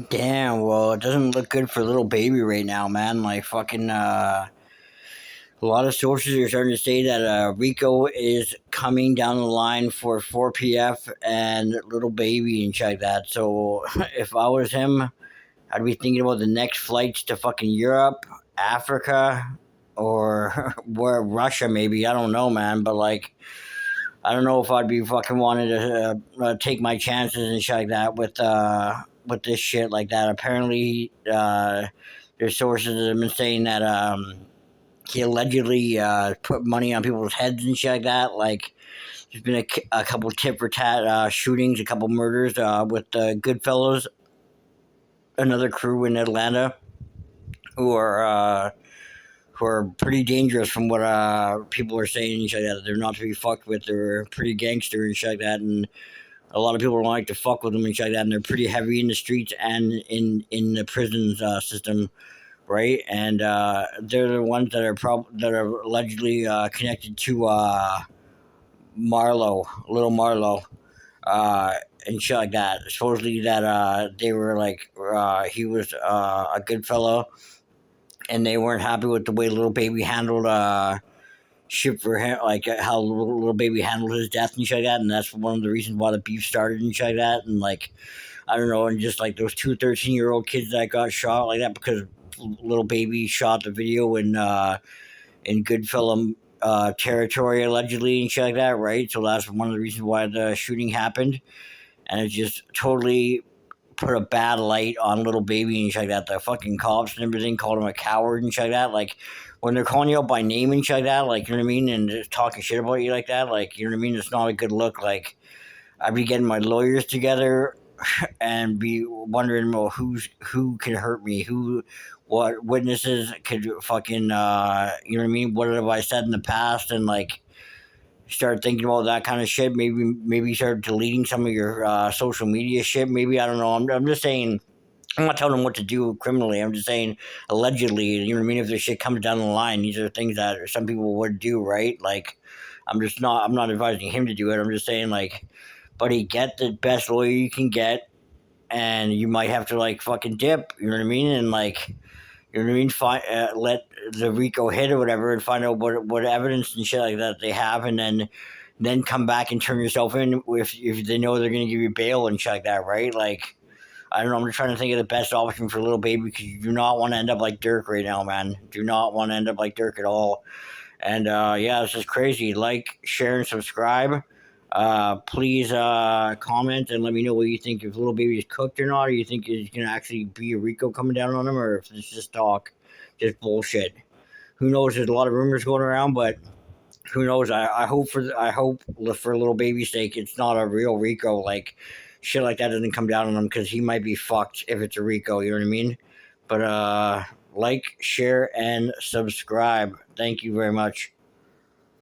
Damn, well, it doesn't look good for little baby right now, man. Like, fucking, a lot of sources are starting to say that Rico is coming down the line for 4PF and little baby and shit like that. So, if I was him, I'd be thinking about the next flights to fucking Europe, Africa, or where Russia, maybe. I don't know, man. But, like, I don't know if I'd be fucking wanting to take my chances and shit like that with this shit like that. Apparently, there's sources that have been saying that he allegedly put money on people's heads and shit like that. Like, there's been a couple tit for tat shootings, a couple murders with Goodfellas, another crew in Atlanta who are. Who are pretty dangerous from what people are saying and shit like that. They're not to be fucked with. They're pretty gangster and shit like that. And a lot of people don't like to fuck with them and shit like that. And they're pretty heavy in the streets and in the prisons system, right? And they're the ones that are allegedly connected to Little Marlowe, uh, and shit like that. Supposedly that they were like he was a good fellow, and they weren't happy with the way little baby handled shit for him, like how little baby handled his death and shit like that, and that's one of the reasons why the beef started and shit like that, and like I don't know, and just like those two 13-year-old kids that got shot like that because little baby shot the video in Goodfellam territory allegedly and shit like that, right? So that's one of the reasons why the shooting happened, and it just totally put a bad light on little baby and shit like that. The fucking cops and everything called him a coward and shit like that. Like when they're calling you out by name and shit like that, like you know what I mean, and just talking shit about you like that, like you know what I mean. It's not a good look. Like I'd be getting my lawyers together and be wondering, well, who can hurt me, what witnesses could fucking, you know what I mean. What have I said in the past, and like start thinking about that kind of shit. Maybe start deleting some of your social media shit. Maybe I don't know. I'm just saying. I'm not telling them what to do criminally. I'm just saying allegedly. You know what I mean? If this shit comes down the line, these are things that some people would do, right? Like, I'm just not. I'm not advising him to do it. I'm just saying, like, buddy, get the best lawyer you can get, and you might have to like fucking dip. You know what I mean? And like, you know what I mean? Let the Rico hit or whatever, and find out what evidence and shit like that they have, and then come back and turn yourself in if they know they're gonna give you bail and shit like that, right? Like I don't know. I'm just trying to think of the best option for little baby because you do not want to end up like Dirk right now, man. Do not want to end up like Dirk at all. And yeah, this is crazy. Like, share, and subscribe. Please comment and let me know what you think, if little baby is cooked or not, or you think it's gonna actually be a Rico coming down on him, or if it's just talk, just bullshit. Who knows? There's a lot of rumors going around, but who knows? I hope for little baby's sake, it's not a real Rico. Like shit like that doesn't come down on him because he might be fucked if it's a Rico. You know what I mean? But like, share, and subscribe. Thank you very much.